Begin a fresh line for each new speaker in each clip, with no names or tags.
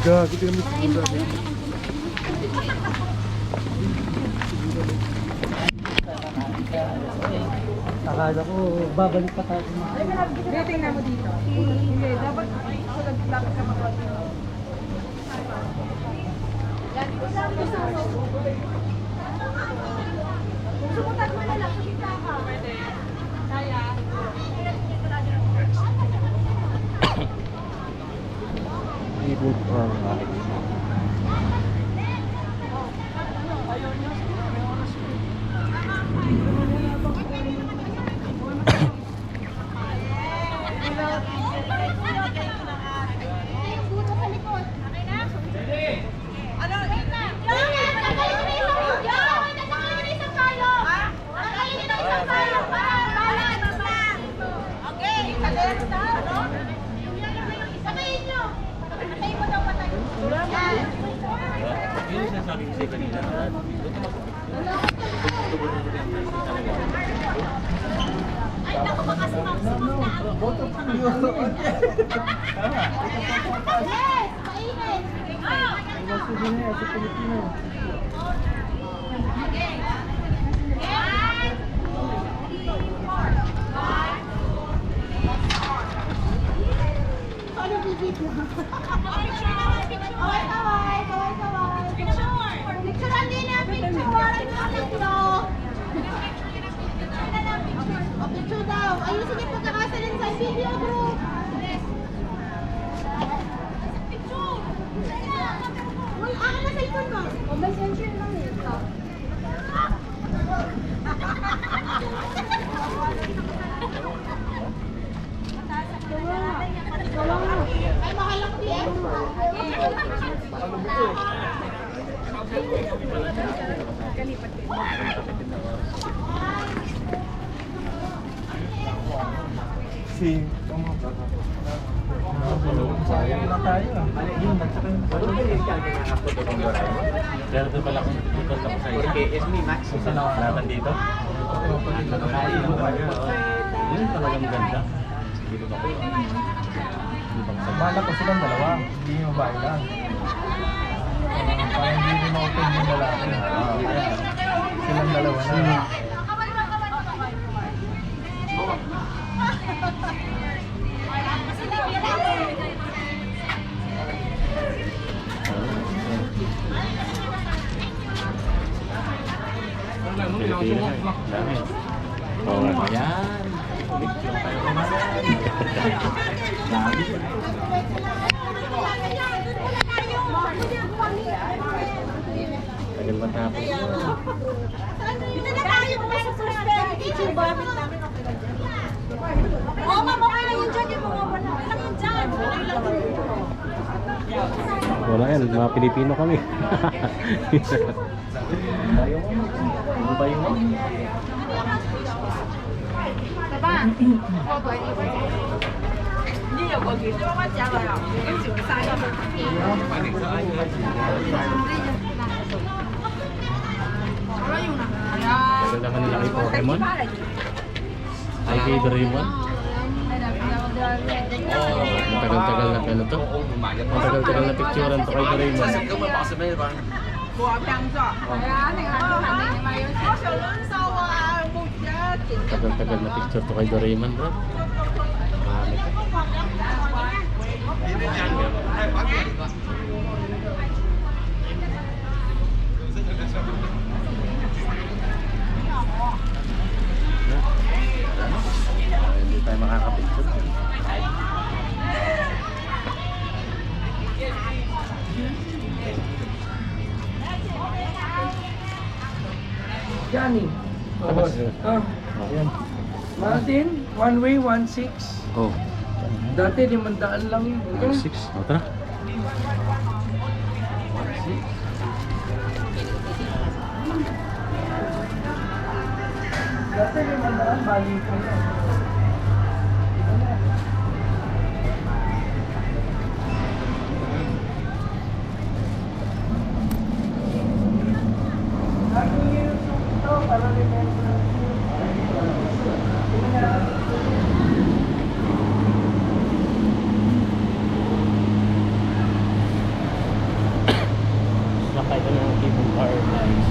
Gagi, tingnan mo si Buda. Akala ko, babalik pa tayo.
Hindi, tingnan mo dito. Hindi, dapat ka makapag. Sumutan mo na lang, sumita ka. Pwede. Kaya.
Ibig from life.
Yun yung sinasabi ko sa'yo kanina.
Ay, naku, baka sumang-sumang na ang yes! Mainit! Ano bibit mo? Kaway-kaway! Kaway-kaway! Picturean din ang picture! O, picture daw! Ayusin yung pagkakasalin sa video group! Picture! Uy, akin na cellphone mo! O, may censure lang ito. Ay, mahalak din!
Sayang na tayo.
Pero ito pala kung tutulog ako sa'yo. Gusto na laban dito? Yun talagang ganda.
Malak ko silang dalawa. Hindi yung babae lang. Parang hindi rin open yung lalaki. Kaya silang dalawa na.
Pilipino na eh. Dami. Oo nga. Ayan. Dami. Tagal matapos.
Ito na tayo pa sa suspension. Bakit namin okay lang dyan? Oo, ma'am, okay lang yun dyan. Yung mga wala. Okay lang yun dyan.
Wala yan. Mga Pilipino kami. Ano ba yun?
Diba? Opo, hindi yung kogi. Di ba matya ka lang? Yung siya.
Kasi naman nila kay Pokemon. Ay kay Doraemon. Matagal-tagal na ano to. Matagal-tagal na picturean to kay Doraemon. Matagal-tagal na picture to kay Doraemon, bro. Marami to. Hindi tayo makakapicture.
Johnny.
Tapos,
Ayan. Martin, one way, 1.6.
oh,
Dati 500 lang yun.
6. O, tara.
Dati 500, bali ko yun. Lagi yung ito para remember.
Sakay ka ng cable car, guys.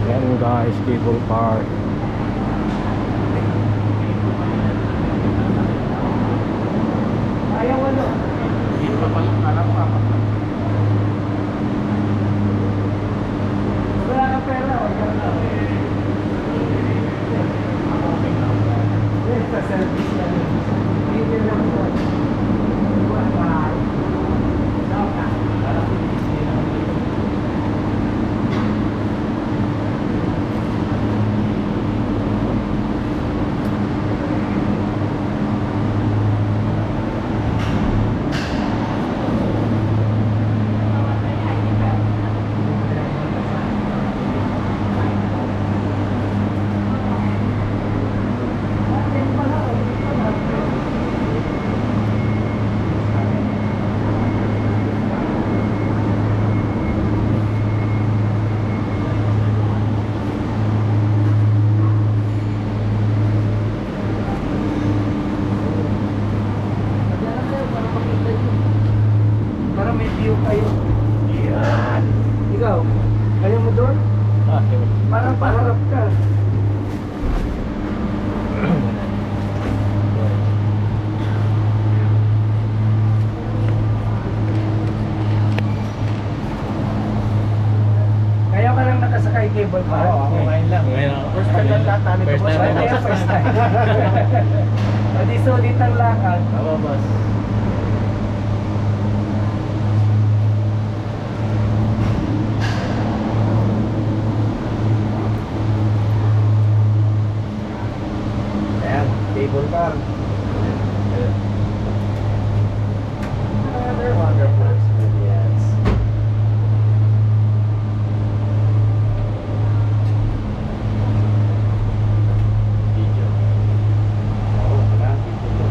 Yan guys, cable car.
Ayaw ano? Hindi pa pala, alam mo ka. Wala ka pera, wala ka na. Yes, sa service lang. Hindi lang po. Wala. Para may view kayo. Yan. Ikaw, ayaw mo doon?
Ah, yun.
Parang paharap ka. Kaya ka lang nakasakay cable car.
Oo, ako ngayon lang. Ngayon ako.
First time lang lahat namin
First time
ito.
lang.
Kaya first time. Pwede sulit ang lakad.
Oo, boss.
Ayan, cable car. Another wonderful experience.
Video.
Oo, wala. Video.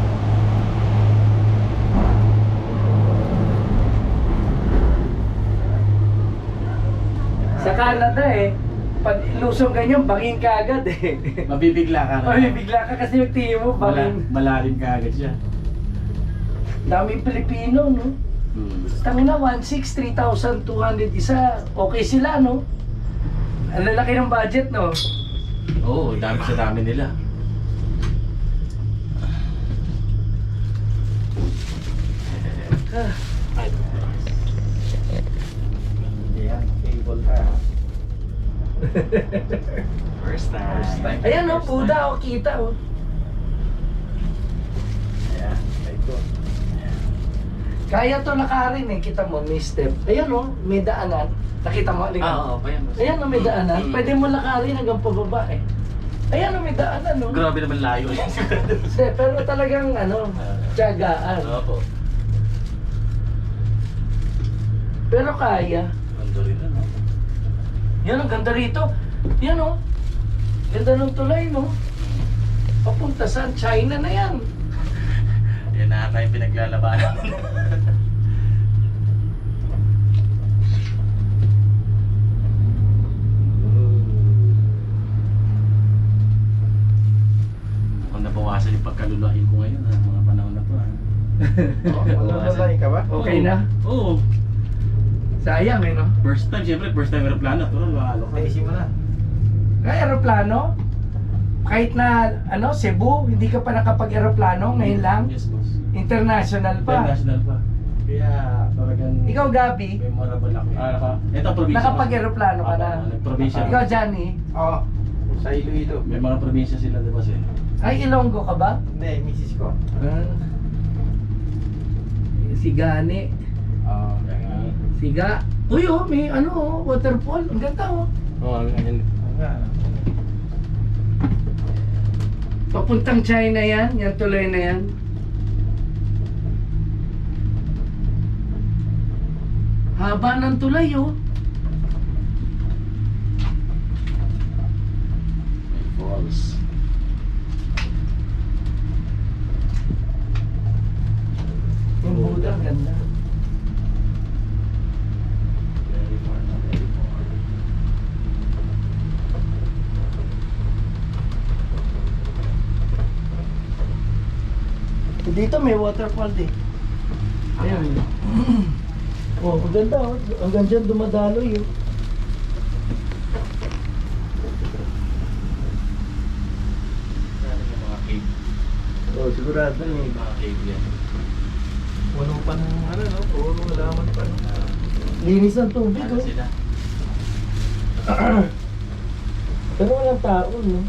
Sa Canada pag lusong ganyan, bangin ka agad
Mabibigla ka na.
Mabibigla ka kasi yung tingin mo, bangin.
Malalim ka agad siya.
Daming Pilipino, no? Tangina, 1,600, 3,200 isa. Okay sila, no? Ang lalaki ng budget, no?
Oo, dami sa dami nila.
Yan, cable car.
First time.
First time. Ayan, no? Puda, kita, oh. Ayan, ito. Kaya to lakarin kita mo, may step. Ayan, no? May daanan. Nakita mo, halika.
Oo, pa yan. boss.
Ayan, no? May daanan.
Mm.
Pwede mo lakarin hanggang pababa, Ayan, no? May daanan, no?
Grabe naman layo yan.
Hindi, pero talagang, tiyagaan.
Opo.
Pero kaya.
Ganda rin na, no?
Yan, ang ganda rito. Yan, oh. Ganda ng tulay, no? Papunta saan? China na yan.
Yan na ata yung pinaglalabanan. Kung nabawasan yung pagkalulain ko ngayon, mga panahon na to.
Nabawasan.
ka ba?
Okay na?
Oo.
Sayang, no?
First time, siyempre, first time aeroplano. Ito, lalo ka.
Naisip mo na.
Kaya aeroplano, kahit na, Cebu, hindi ka pa nakapag-aeroplano, ngayon lang,
Yes, boss.
international pa.
International pa. Kaya talagang
Ikaw, Gabi,
memorable ako. Ito probinsya.
nakapag-aeroplano ka na.
Nag-probinsya.
Ikaw, Johnny,
Oo. Sa Iloilo.
May mga probinsya sila, di ba sir?
ay Ilonggo ka ba?
Hindi, misis ko.
Si Gani.
Kaya
Siga. Uy, oh, may ano, oh, waterfall. Ang ganda, oh.
Oo, ganyan.
Papuntang China yan. Yan tuloy na yan. Haba ng tulay, oh.
Falls.
Yung Buddha, ang ganda.
Very far na, very far.
Dito may waterfall din. Ayan. Oh, ang ganda, oh. Hanggang dyan dumadaloy, oh.
Yung mga cave.
Oh, sigurado
Yung mga cave yan.
Puno pa ng ano, no? Puro laman pa.
Linis ng tubig,
Ano
oh.
sila?
Pero walang tao, no?